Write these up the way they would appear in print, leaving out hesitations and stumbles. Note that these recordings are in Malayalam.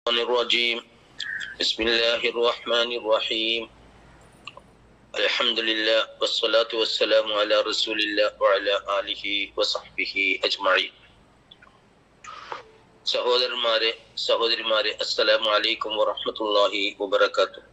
الرجيم بسم الله الرحمن الرحيم الحمد لله والصلاة والسلام على رسول الله وعلى آله وصحبه أجمعين. സഹോദരന്മാരെ അസ്സലാമു അലൈക്കും വറഹ്മത്തുള്ളാഹി വബറകാതുഹു.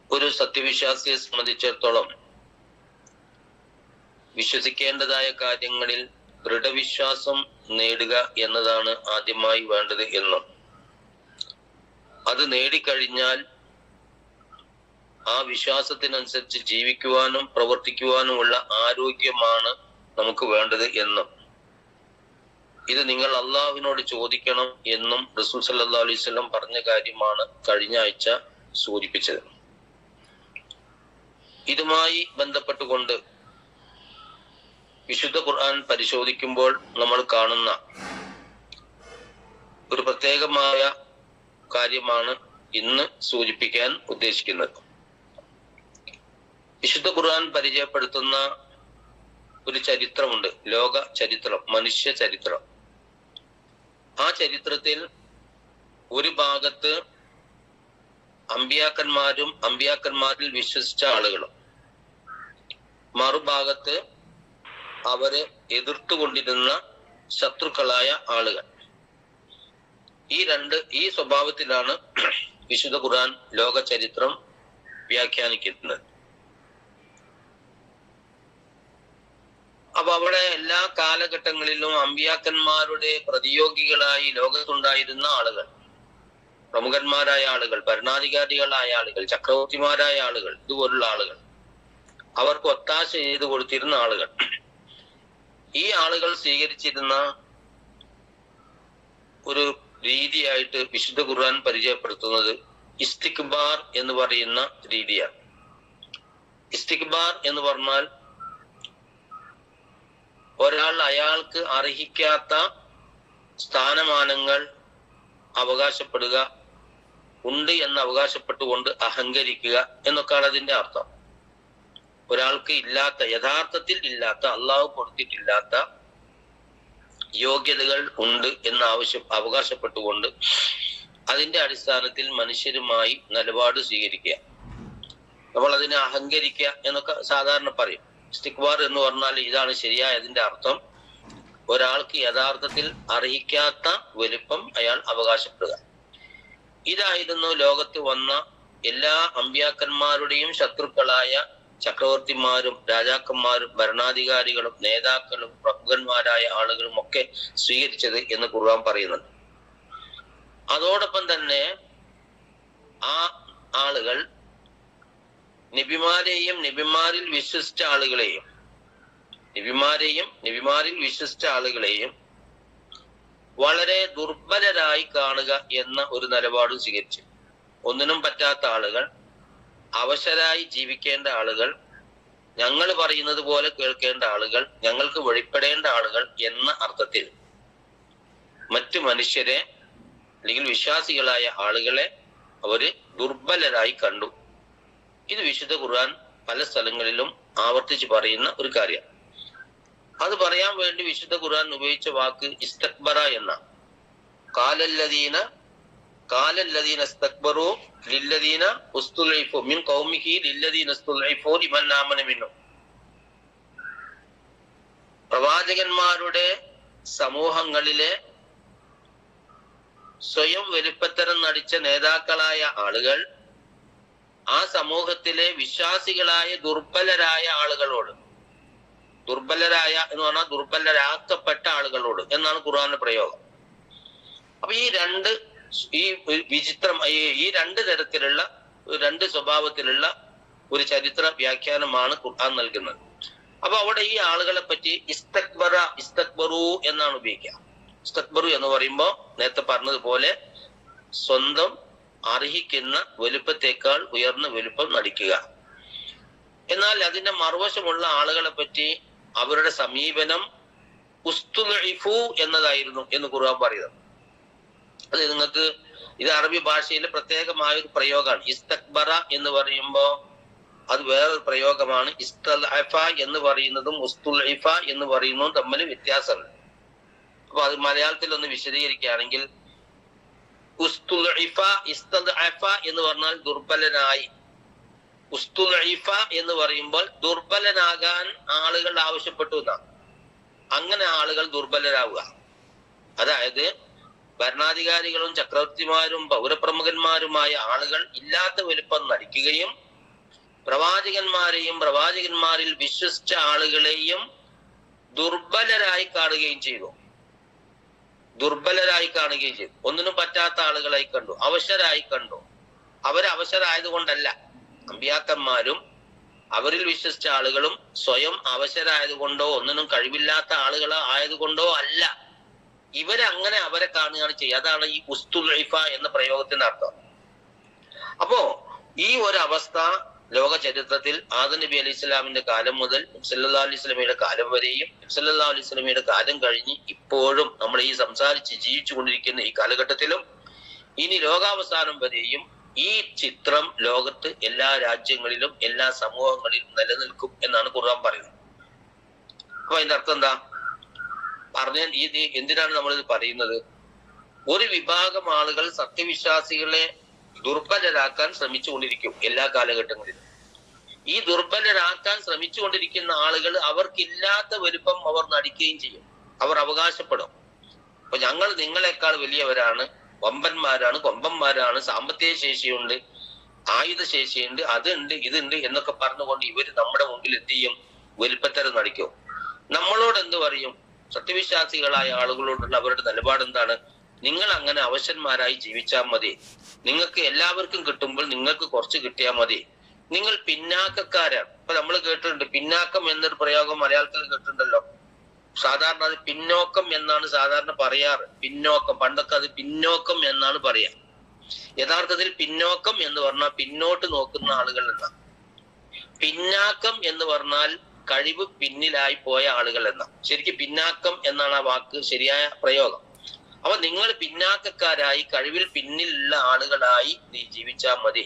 ഒരു സത്യവിശ്വാസിയെ സംബന്ധിച്ചിടത്തോളം വിശ്വസിക്കേണ്ടതായ കാര്യങ്ങളിൽ ദൃഢവിശ്വാസം നേടുക എന്നതാണ് ആദ്യമായി വേണ്ടത് എന്നും അത് നേടിക്കഴിഞ്ഞാൽ ആ വിശ്വാസത്തിനനുസരിച്ച് ജീവിക്കുവാനും പ്രവർത്തിക്കുവാനുമുള്ള ആരോഗ്യമാണ് നമുക്ക് വേണ്ടത് എന്നും ഇത് നിങ്ങൾ അള്ളാഹുവിനോട് ചോദിക്കണം എന്നും റസൂൽ സല്ലല്ലാഹു അലൈഹി വസല്ലം പറഞ്ഞ കാര്യമാണ് കഴിഞ്ഞ ആഴ്ച സൂചിപ്പിച്ചത്. ഇതുമായി ബന്ധപ്പെട്ടുകൊണ്ട് വിശുദ്ധ ഖുർആൻ പരിശോധിക്കുമ്പോൾ നമ്മൾ കാണുന്ന ഒരു പ്രത്യേകമായ കാര്യമാണ് ഇന്ന് സൂചിപ്പിക്കാൻ ഉദ്ദേശിക്കുന്നത്. വിശുദ്ധ ഖുർആൻ പരിചയപ്പെടുത്തുന്ന ഒരു ചരിത്രമുണ്ട്, ലോക ചരിത്രം, മനുഷ്യ ചരിത്രം. ആ ചരിത്രത്തിൽ ഒരു ഭാഗത്ത് അമ്പിയാക്കന്മാരും അമ്പിയാക്കന്മാരിൽ വിശ്വസിച്ച ആളുകളും, മറുഭാഗത്ത് അവരെ എതിർത്തുകൊണ്ടിരുന്ന ശത്രുക്കളായ ആളുകൾ. ഈ സ്വഭാവത്തിലാണ് വിശുദ്ധ ഖുർആൻ ലോക ചരിത്രം വ്യാഖ്യാനിക്കുന്നത്. അപ്പൊ അവിടെ എല്ലാ കാലഘട്ടങ്ങളിലും അമ്പിയാക്കന്മാരുടെ പ്രതിയോഗികളായി ലോകത്തുണ്ടായിരുന്ന ആളുകൾ, പ്രമുഖന്മാരായ ആളുകൾ, ഭരണാധികാരികളായ ആളുകൾ, ചക്രവർത്തിമാരായ ആളുകൾ, ഇതുപോലുള്ള ആളുകൾ, അവർക്ക് ഒത്താശ ചെയ്തു കൊടുത്തിരുന്ന ആളുകൾ. ഈ ആളുകൾ സ്വീകരിച്ചിരുന്ന ഒരു രീതിയായിട്ട് വിശുദ്ധ ഖുർആൻ പരിചയപ്പെടുത്തുന്നത് ഇസ്തിക്ബാർ എന്ന് പറയുന്ന രീതിയാണ്. ഇസ്തിക്ബാർ എന്ന് പറഞ്ഞാൽ ഒരാൾ അയാൾക്ക് അർഹിക്കാത്ത സ്ഥാനമാനങ്ങൾ അവകാശപ്പെടുക, ഉണ്ട് എന്ന് അവകാശപ്പെട്ടുകൊണ്ട് അഹങ്കരിക്കുക എന്നൊക്കെയാണ് അതിന്റെ അർത്ഥം. ഒരാൾക്ക് ഇല്ലാത്ത, യഥാർത്ഥത്തിൽ ഇല്ലാത്ത, അള്ളാഹു കൊടുത്തിട്ടില്ലാത്ത യോഗ്യതകൾ ഉണ്ട് എന്ന് അവകാശപ്പെട്ടുകൊണ്ട് അതിന്റെ അടിസ്ഥാനത്തിൽ മനുഷ്യരുമായി നിലപാട് സ്വീകരിക്കുക. നമ്മൾ അതിനെ അഹങ്കരിക്കുക എന്നൊക്കെ സാധാരണ പറയും. ഇസ്തിക്ബാർ എന്ന് പറഞ്ഞാൽ ഇതാണ് ശരിയായ അതിന്റെ അർത്ഥം. ഒരാൾക്ക് യഥാർത്ഥത്തിൽ അർഹിക്കാത്ത വലിപ്പം അയാൾ അവകാശപ്പെടുക. ഇതായിരുന്നു ലോകത്ത് വന്ന എല്ലാ അമ്പിയാക്കന്മാരുടെയും ശത്രുക്കളായ ചക്രവർത്തിമാരും രാജാക്കന്മാരും ഭരണാധികാരികളും നേതാക്കളും പ്രമുഖന്മാരായ ആളുകളും ഒക്കെ സ്വീകരിച്ചത് എന്ന് ഖുർആൻ പറയുന്നുണ്ട്. അതോടൊപ്പം തന്നെ ആ ആളുകൾ നബിമാരെയും നബിമാരിൽ വിശ്വസിച്ച ആളുകളെയും വളരെ ദുർബലരായി കാണുക എന്ന ഒരു നിലപാടും സ്വീകരിച്ചു. ഒന്നിനും പറ്റാത്ത ആളുകൾ, അവശരായി ജീവിക്കേണ്ട ആളുകൾ, ഞങ്ങൾ പറയുന്നത് പോലെ കേൾക്കേണ്ട ആളുകൾ, ഞങ്ങൾക്ക് വഴിപ്പെടേണ്ട ആളുകൾ എന്ന അർത്ഥത്തിൽ മറ്റു മനുഷ്യരെ അല്ലെങ്കിൽ വിശ്വാസികളായ ആളുകളെ അവര് ദുർബലരായി കണ്ടു. ഇത് വിശുദ്ധ ഖുർആൻ പല സ്ഥലങ്ങളിലും ആവർത്തിച്ച് പറയുന്ന ഒരു കാര്യം. അത് പറയാൻ വേണ്ടി വിശുദ്ധ ഖുർആൻ ഉപയോഗിച്ച വാക്ക് ഇസ്തക്ബറ എന്ന. ഖാലല്ലദീന ഇസ്തക്ബറു ലില്ലദീന ഉസ്തുലൈഫു മിൻ ഖൗമിഹി ലില്ലദീന ഉസ്തുലൈഫു ലിമൻ ആമന മിൻഹും. പ്രവാചകന്മാരുടെ സമൂഹങ്ങളിലെ സ്വയം വലിപ്പത്തരം നടിച്ച നേതാക്കളായ ആളുകൾ ആ സമൂഹത്തിലെ വിശ്വാസികളായ ദുർബലരായ ആളുകളോട്, ദുർബലരായ എന്ന് പറഞ്ഞാൽ ദുർബലരാക്കപ്പെട്ട ആളുകളോട് എന്നാണ് ഖുർആന്റെ പ്രയോഗം. അപ്പൊ ഈ രണ്ട് തരത്തിലുള്ള, രണ്ട് സ്വഭാവത്തിലുള്ള ഒരു ചരിത്ര വ്യാഖ്യാനമാണ് ഖുർആൻ നൽകുന്നത്. അപ്പൊ അവിടെ ഈ ആളുകളെ പറ്റി ഇസ്തക്ബറു എന്നാണ് ഉപയോഗിക്കുക. ഇസ്തക്ബറു എന്ന് പറയുമ്പോൾ നേരത്തെ പറഞ്ഞതുപോലെ സ്വന്തം അർഹിക്കുന്ന വലുപ്പത്തേക്കാൾ ഉയർന്ന വലുപ്പം നടിക്കുക. എന്നാൽ അതിന്റെ മറുവശമുള്ള ആളുകളെ പറ്റി അവരുടെ സമീപനം ഉസ്തുലഇഫു എന്നതായിരുന്നു എന്ന് ഖുർആൻ പറയുന്നത്. അത് നിങ്ങൾക്ക് ഇത് അറബി ഭാഷയിലെ പ്രത്യേകമായ ഒരു പ്രയോഗമാണ്. ഇസ്തക്ബറ എന്ന് പറയുമ്പോൾ അത് വേറൊരു പ്രയോഗമാണ്. ഇസ്തൽഅഫ എന്ന് പറയുന്നതും ഉസ്തുൽഇഫ എന്ന് പറയുന്നതും തമ്മിൽ വ്യത്യാസമുണ്ട്. അപ്പൊ അത് മലയാളത്തിൽ ഒന്ന് വിശദീകരിക്കുകയാണെങ്കിൽ എന്ന് പറഞ്ഞാൽ ദുർബലനായി. ഉസ്തുലൈഫ എന്ന് പറയുമ്പോൾ ദുർബലനാകാൻ ആളുകൾ ആവശ്യപ്പെട്ടു എന്നാണ്. അങ്ങനെ ആളുകൾ ദുർബലരാവുക, അതായത് ഭരണാധികാരികളും ചക്രവർത്തിമാരും പൗരപ്രമുഖന്മാരുമായ ആളുകൾ ഇല്ലാത്ത വലുപ്പം നടിക്കുകയും പ്രവാചകന്മാരെയും പ്രവാചകന്മാരിൽ വിശ്വസിച്ച ആളുകളെയും ദുർബലരായി കാണുകയും ചെയ്തു. ഒന്നിനും പറ്റാത്ത ആളുകളായി കണ്ടു, അവശരായി കണ്ടു. അവരവശരായത് കൊണ്ടല്ല, അമ്പിയാക്കന്മാരും അവരിൽ വിശ്വസിച്ച ആളുകളും സ്വയം അവശരായത് കൊണ്ടോ ഒന്നിനും കഴിവില്ലാത്ത ആളുകൾ ആയതുകൊണ്ടോ അല്ല. ഇവരങ്ങനെ അവരെ കാണുകയാണ് ചെയ്യുക. അതാണ് ഈ ഉസ്തുലൈഫ എന്ന പ്രയോഗത്തിന്റെ അർത്ഥം. അപ്പോ ഈ ഒരു അവസ്ഥ ലോക ചരിത്രത്തിൽ ആദം നബി അലൈഹി സ്വലാമിന്റെ കാലം മുതൽ സല്ലല്ലാഹു അലൈഹി വസല്ലമയുടെ കാലം വരെയും സല്ലല്ലാഹു അലൈഹി വസല്ലമയുടെ കാലം കഴിഞ്ഞ് ഇപ്പോഴും നമ്മൾ ഈ സംസാരിച്ച് ജീവിച്ചു കൊണ്ടിരിക്കുന്ന ഈ കാലഘട്ടത്തിലും ഇനി ലോകാവസാനം വരെയും ഈ ചിത്രം ലോകത്ത് എല്ലാ രാജ്യങ്ങളിലും എല്ലാ സമൂഹങ്ങളിലും നിലനിൽക്കും എന്നാണ് ഖുർആൻ പറയുന്നത്. അപ്പൊ അതിന്റെ അർത്ഥം എന്താ പറഞ്ഞാൽ, ഇത് എന്തിനാണ് നമ്മളിത് പറയുന്നത്? ഒരു വിഭാഗം ആളുകൾ സത്യവിശ്വാസികളെ ദുർബലരാക്കാൻ ശ്രമിച്ചുകൊണ്ടിരിക്കും എല്ലാ കാലഘട്ടങ്ങളിലും. ഈ ദുർബലരാക്കാൻ ശ്രമിച്ചുകൊണ്ടിരിക്കുന്ന ആളുകൾ അവർക്കില്ലാത്ത വലുപ്പം അവർ നടിക്കുകയും ചെയ്യും. അവർ അവകാശപ്പെടും, അപ്പൊ ഞങ്ങൾ നിങ്ങളെക്കാൾ വലിയവരാണ്, വമ്പന്മാരാണ്, കൊമ്പന്മാരാണ്, സാമ്പത്തിക ശേഷിയുണ്ട്, ആയുധ ശേഷിയുണ്ട്, അതുണ്ട്, ഇതുണ്ട് എന്നൊക്കെ പറഞ്ഞുകൊണ്ട് ഇവർ നമ്മുടെ മുമ്പിൽ എന്ത് ചെയ്യും? വലുപ്പത്തരം നടിക്കും. നമ്മളോട് എന്ത് പറയും? സത്യവിശ്വാസികളായ ആളുകളോടുള്ള അവരുടെ നിലപാട് എന്താണ്? നിങ്ങൾ അങ്ങനെ അവശന്മാരായി ജീവിച്ചാൽ മതി, നിങ്ങൾക്ക് എല്ലാവർക്കും കിട്ടുമ്പോൾ നിങ്ങൾക്ക് കുറച്ച് കിട്ടിയാൽ മതി, നിങ്ങൾ പിന്നാക്കക്കാരാണ്. ഇപ്പൊ നമ്മൾ കേട്ടിട്ടുണ്ട്, പിന്നാക്കം എന്നൊരു പ്രയോഗം മലയാളത്തിൽ കേട്ടിട്ടുണ്ടല്ലോ. സാധാരണ അത് പിന്നോക്കം എന്നാണ് സാധാരണ പറയാറ്. പിന്നോക്കം, പണ്ടൊക്കെ അത് പിന്നോക്കം എന്നാണ് പറയാ. യഥാർത്ഥത്തിൽ പിന്നോക്കം എന്ന് പറഞ്ഞാൽ പിന്നോട്ട് നോക്കുന്ന ആളുകൾ എന്നാണ്. പിന്നാക്കം എന്ന് പറഞ്ഞാൽ കഴിവ് പിന്നിലായി പോയ ആളുകൾ എന്നാണ്. ശരിക്കും പിന്നാക്കം എന്നാണ് ആ വാക്ക് ശരിയായ പ്രയോഗം. അപ്പൊ നിങ്ങൾ പിന്നാക്കക്കാരായി കഴിവിൽ പിന്നിലുള്ള ആളുകളായി നീ ജീവിച്ചാൽ മതി,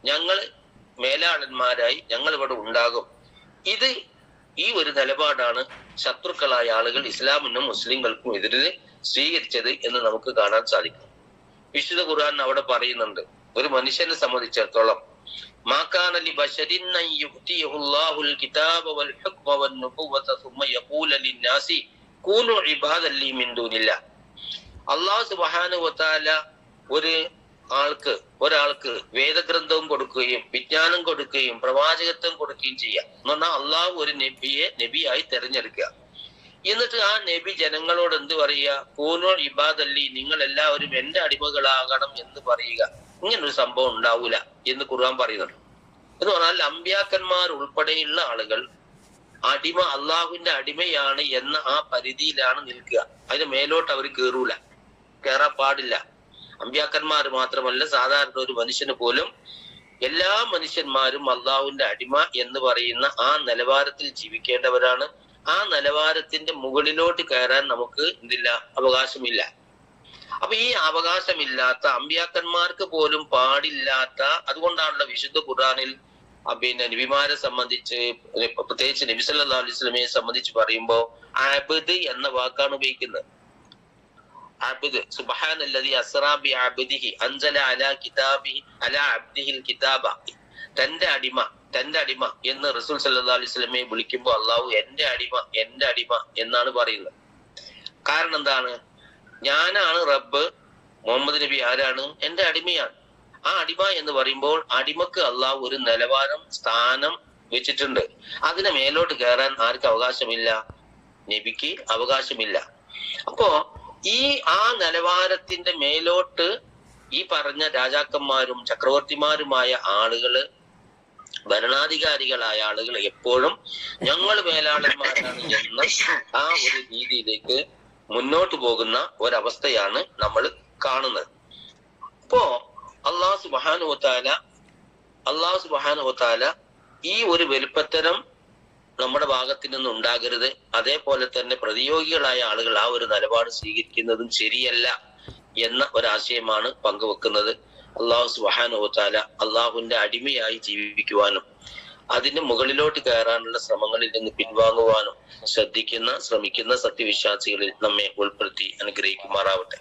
ഞങ്ങൾ മേലാളന്മാരായി ഞങ്ങൾ ഇവിടെ ഉണ്ടാകും. ഈ ഒരു നിലപാടാണ് ശത്രുക്കളായ ആളുകൾ ഇസ്ലാമിനും മുസ്ലിങ്ങൾക്കും എതിരെ സ്വീകരിച്ചത് എന്ന് നമുക്ക് കാണാൻ സാധിക്കും. വിശുദ്ധ ഖുർആൻ അവിടെ പറയുന്നുണ്ട്, ഒരു മനുഷ്യനെ സംബന്ധിച്ചിടത്തോളം മാകാന ലിബശരിൻ അൻ യുഅ്തിയഹുല്ലാഹുൽ കിതാബ വൽ ഹുക്മ വൻ നുബുവത സുമ്മ യഖൂല ലിന്നാസി കൂനു ഇബാദൻ ലി മിൻ ദൂനില്ലാഹ്. അല്ലാഹു സുബ്ഹാനഹു വ തആല ഒരാൾക്ക് വേദഗ്രന്ഥവും കൊടുക്കുകയും വിജ്ഞാനം കൊടുക്കുകയും പ്രവാചകത്വം കൊടുക്കുകയും ചെയ്യാം എന്ന് പറഞ്ഞാൽ അള്ളാഹു ഒരു നബിയെ നബിയായി തെരഞ്ഞെടുക്കുക. എന്നിട്ട് ആ നബി ജനങ്ങളോട് എന്ത് പറയുക? കൂനു ഇബാദല്ലി, നിങ്ങൾ എല്ലാവരും എന്റെ അടിമകളാകണം എന്ന് പറയുക. ഇങ്ങനൊരു സംഭവം ഉണ്ടാവൂല എന്ന് ഖുർആൻ പറയുന്നുണ്ട്. എന്ന് പറഞ്ഞാൽ അമ്പിയാക്കന്മാർ ഉൾപ്പെടെയുള്ള ആളുകൾ അടിമ, അള്ളാഹുവിന്റെ അടിമയാണ് എന്ന ആ പരിധിയിലാണ് നിൽക്കുക. അതിന് മേലോട്ട് അവർ കയറാൻ പാടില്ല. അമ്പിയാക്കന്മാർ മാത്രമല്ല, സാധാരണ ഒരു മനുഷ്യന് പോലും എല്ലാ മനുഷ്യന്മാരും അള്ളാഹുവിന്റെ അടിമ എന്ന് പറയുന്ന ആ നിലവാരത്തിൽ ജീവിക്കേണ്ടവരാണ്. ആ നിലവാരത്തിന്റെ മുകളിലോട്ട് കയറാൻ നമുക്ക് എന്തില്ല, അവകാശമില്ല. അപ്പൊ ഈ അവകാശമില്ലാത്ത അമ്പിയാക്കന്മാർക്ക് പോലും പാടില്ലാത്ത, അതുകൊണ്ടാണല്ലോ വിശുദ്ധ ഖുർആനിൽ നബിമാരെ സംബന്ധിച്ച്, പ്രത്യേകിച്ച് നബി സല്ലല്ലാഹു അലൈഹി വസല്ലമയെ സംബന്ധിച്ച് പറയുമ്പോ അബ്ദ് എന്ന വാക്കാണ് ഉപയോഗിക്കുന്നത്. അബ്ദ്, സുബ്ഹാനല്ലദി അസ്റാ ബി അബ്ദിഹി അൻസല അലാ കിതാബിഹി അലാ അബ്ദിഹിൽ കിതാബ. തന്റെ അടിമ എന്ന് റസൂൽ സല്ലല്ലാഹു അലൈഹി വസല്ലമയെ വിളിക്കുമ്പോൾ അള്ളാഹു എന്റെ അടിമ എന്നാണ് പറയുന്നത്. കാരണം എന്താണ്? ഞാനാണ് റബ്ബ്, മുഹമ്മദ് നബി ആരാണ്? എന്റെ അടിമയാണ്. ആ അടിമ എന്ന് പറയുമ്പോൾ അടിമക്ക് അള്ളാഹു ഒരു നിലവാരം, സ്ഥാനം വെച്ചിട്ടുണ്ട്. അതിനെ മേലോട്ട് കയറാൻ ആർക്ക് അവകാശമില്ല? നബിക്ക് അവകാശമില്ല. അപ്പോ ആ നിലവാരത്തിന്റെ മേലോട്ട് ഈ പറഞ്ഞ രാജാക്കന്മാരും ചക്രവർത്തിമാരുമായ ആളുകള്, ഭരണാധികാരികളായ ആളുകൾ എപ്പോഴും ഞങ്ങൾ മേലാളന്മാരാണ് എന്ന ആ ഒരു രീതിയിലേക്ക് മുന്നോട്ട് പോകുന്ന ഒരവസ്ഥയാണ് നമ്മൾ കാണുന്നത്. അപ്പോ അല്ലാഹു സുബ്ഹാനഹു വ തആല ഈ ഒരു വലുപ്പത്തരം നമ്മുടെ ഭാഗത്ത് നിന്ന് ഉണ്ടാകരുത്. അതേപോലെ തന്നെ പ്രതിയോഗികളായ ആളുകൾ ആ ഒരു നിലപാട് സ്വീകരിക്കുന്നതും ശരിയല്ല എന്ന ഒരാശയമാണ് പങ്കുവെക്കുന്നത്. അല്ലാഹു സുബ്ഹാനഹു വ തആല അള്ളാഹുവിന്റെ അടിമയായി ജീവിക്കുവാനും അതിന് മുകളിലോട്ട് കയറാനുള്ള ശ്രമങ്ങളിൽ നിന്ന് പിൻവാങ്ങുവാനും ശ്രമിക്കുന്ന സത്യവിശ്വാസികളിൽ നമ്മെ ഉൾപ്പെടുത്തി അനുഗ്രഹിക്കുമാറാവട്ടെ.